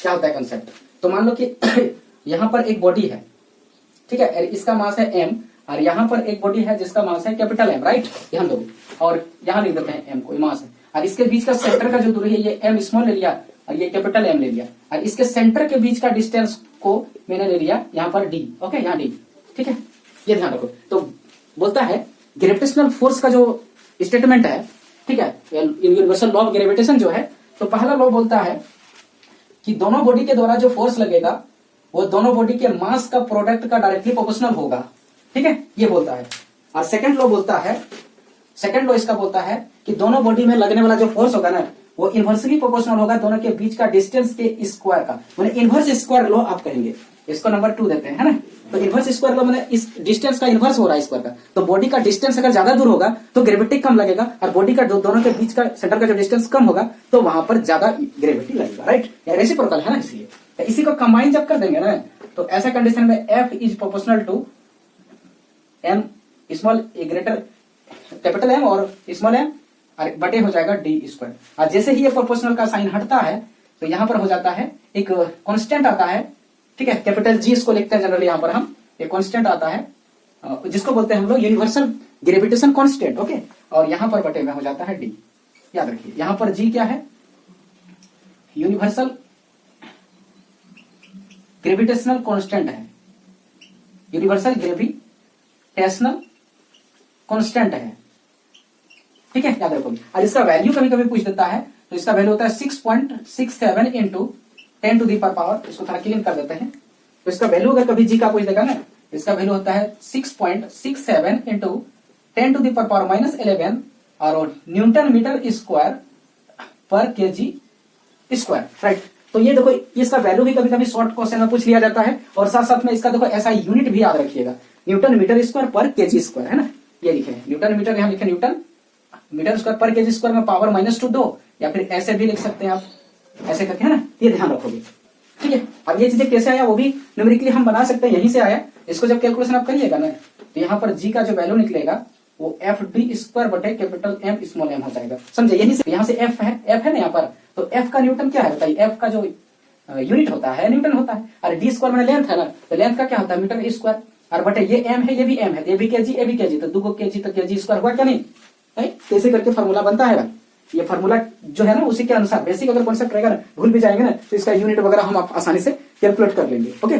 क्या होता है कंसेप्ट। तो मान लो कि यहाँ पर एक बॉडी है, ठीक है, इसका मास है m, और यहाँ पर एक बॉडी है जिसका मास है कैपिटल M, राइट, ध्यान दो, और यहाँ लिख देते हैं m, कोई मास है, और इसके बीच का सेंटर का जो दूरी है ये m स्मॉल ले लिया और ये कैपिटल M ले लिया, और इसके सेंटर के बीच का डिस्टेंस को मैंने ले लिया यहाँ पर d, ओके, यहाँ d, ठीक है, ये ध्यान रखो। तो बोलता है ग्रेविटेशनल फोर्स का जो स्टेटमेंट है, ठीक है, यूनिवर्सल लॉ ऑफ ग्रेविटेशन जो है, तो पहला लॉ बोलता है कि दोनों बॉडी के द्वारा जो फोर्स लगेगा वो दोनों बॉडी के मास का प्रोडक्ट का डायरेक्टली प्रोपोर्शनल होगा, ठीक है, ये बोलता है। और सेकंड लॉ बोलता है, सेकंड लॉ इसका बोलता है कि दोनों बॉडी में लगने वाला जो फोर्स होगा ना वो इनवर्सली प्रोपोर्शनल होगा दोनों के बीच का डिस्टेंस के स्क्वायर का, माने इनवर्स स्क्वायर लॉ आप कहेंगे, इसको नंबर 2 देते हैं, है ना। तो इनवर्स स्क्वायर लॉ माने इस डिस्टेंस का इनवर्स हो रहा है स्क्वायर का, तो बॉडी का डिस्टेंस अगर ज्यादा दूर होगा तो ग्रेविटी कम लगेगा, और बॉडी का दोनों के बीच का सेंटर का जो डिस्टेंस कम होगा तो वहां पर ज्यादा ग्रेविटी लगेगा, राइट, या रेसिप्रोकल है ना, इसलिए तो इसी को कंबाइन जब कर देंगे ना तो ऐसा कंडीशन में F is proportional to M small greater capital M और स्मॉल m और बटे हो जाएगा d स्क्वायर। और जैसे ही ये प्रोपोर्शनल का साइन हटता है तो यहाँ पर हो जाता है एक कांस्टेंट आता है, ठीक है, कैपिटल G इसको लिखते हैं जनरली यहाँ पर हम, एक कांस्टेंट आता है जिसको बोलते हैं हम लोग यूनिवर्सल ग्रेविटेशन कांस्टेंट, ओके, और यहाँ पर बटे में हो जाता है d। याद रखिए यहाँ पर G क्या है, यूनिवर्सल ग्रेविटेशनल कांस्टेंट है, यूनिवर्सल ग्रेविटेशनल कांस्टेंट है, ठीक है, याद रखो। और इसका वैल्यू कभी कभी पूछ देता है तो इसका वैल्यू होता है 6.67 इंटू 10 टू द पावर, इसको थोड़ा क्लीन कर देते हैं। तो इसका वैल्यू अगर कभी जी का पूछ देगा ना, इसका वैल्यू होता है 6.67 into 10 to the power minus 11 और न्यूटन मीटर स्क्वायर पर केजी स्क्वायर, राइट। तो ये देखो इसका वैल्यू भी कभी कभी शॉर्ट क्वेश्चन में पूछ लिया जाता है, और साथ साथ में इसका देखो ऐसा यूनिट भी याद रखिएगा, न्यूटन मीटर स्क्वायर पर केजी स्क्वायर, है ना, ये लिखे न्यूटन मीटर, यहाँ लिखे न्यूटन मीटर स्क्वायर पर केजी स्क्वायर में पावर -2, या फिर ऐसे भी लिख सकते हैं आप, ऐसे करके, है ना, ये ध्यान रखोगे, ठीक है। अब ये चीजें कैसे आया वो भी न्यूमेरिकली हम बना सकते हैं, यहीं से आया। इसको जब कैलकुलेशन आप करिएगा ना तो यहाँ पर जी का जो वैल्यू निकलेगा वो एफ डी स्क्वायर बटे कैपिटल एम स्मॉल एम हो जाएगा, समझे। यहीं से यहाँ से एफ है ना यहाँ पर, तो एफ का न्यूटन क्या है बताइए, एफ का जो यूनिट होता है न्यूटन होता है, और डी स्क्वायर मैंने लेंथ है ना, तो लेंथ का क्या होता है मीटर स्क्वायर, और बटे ये एम है ये भी एम है, ये भी केजी ये भी केजी, तो 2 केजी तो केजी स्क्वायर हुआ क्या नहीं, कैसे करके फॉर्मूला बनता है। ये फॉर्मूला जो है ना उसी के अनुसार बेसिक अगर कॉन्सेप्ट रहेगा ना, भूल भी जाएंगे ना तो इसका यूनिट वगैरह हम आप आसानी से कैलकुलेट कर लेंगे, ओके।